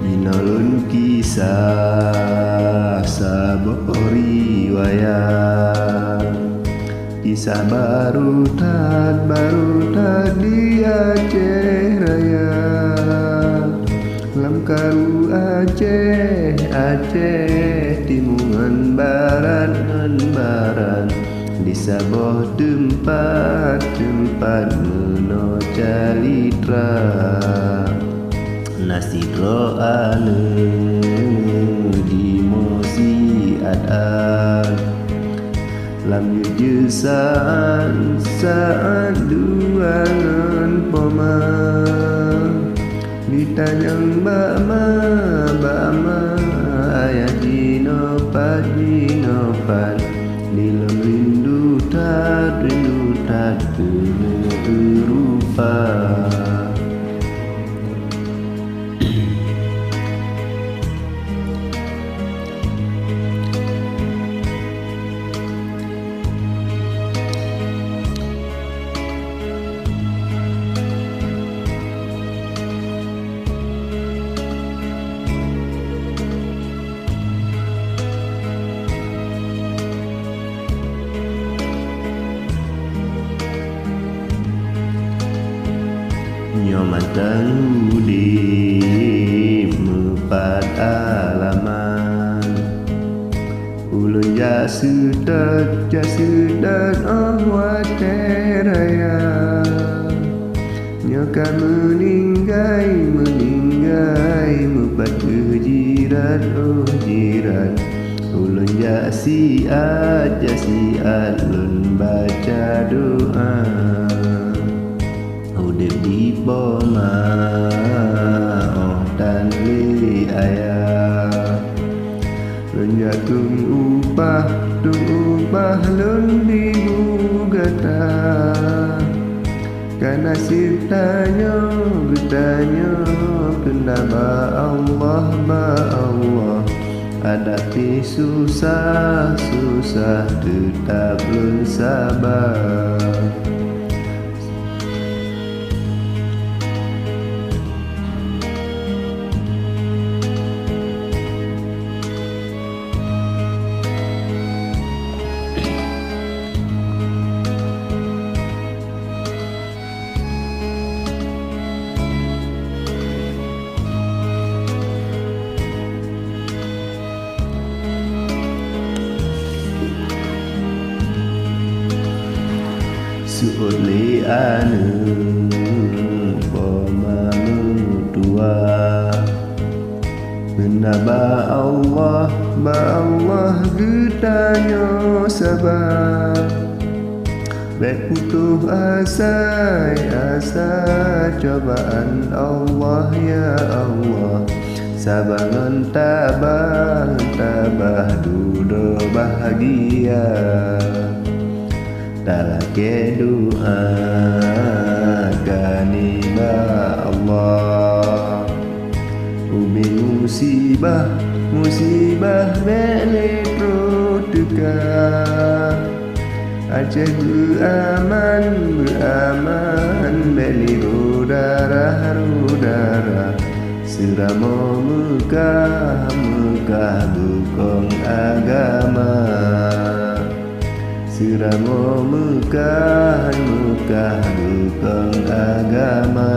Inalun kisah sebuah riwayat, kisah barutan di Aceh Raya. Lam karu Aceh timungan baran di sebuah tempat meno calitra. Nasi ro'ane di mosi adan, lam yuju saat duangan poma. Ditanyang bama ayah dinopat dilem rindu tat kena rupa. Nyomatan udip mepat alaman, ulun jasudat awate raya. Nyokan meninggai mepat ke jiran ulun jasiat lun baca doa. Udip di boma dan li ayah, lun jatung upah lun digugata. Kan nasib tanya kena ba Allah hadapi susah tetap lun sabar. Suot li ane poma mutua, menaba Allah getanyo sabar. Baik putuh asa cobaan Allah ya Allah. Sabangan tabah dudo bahagia. Talake doa kaniba Allah. Ubi musibah beletro teka. Aceh beraman beli rudara. Seramo Mekah bukong agama. Seramo Mekah bukong agama.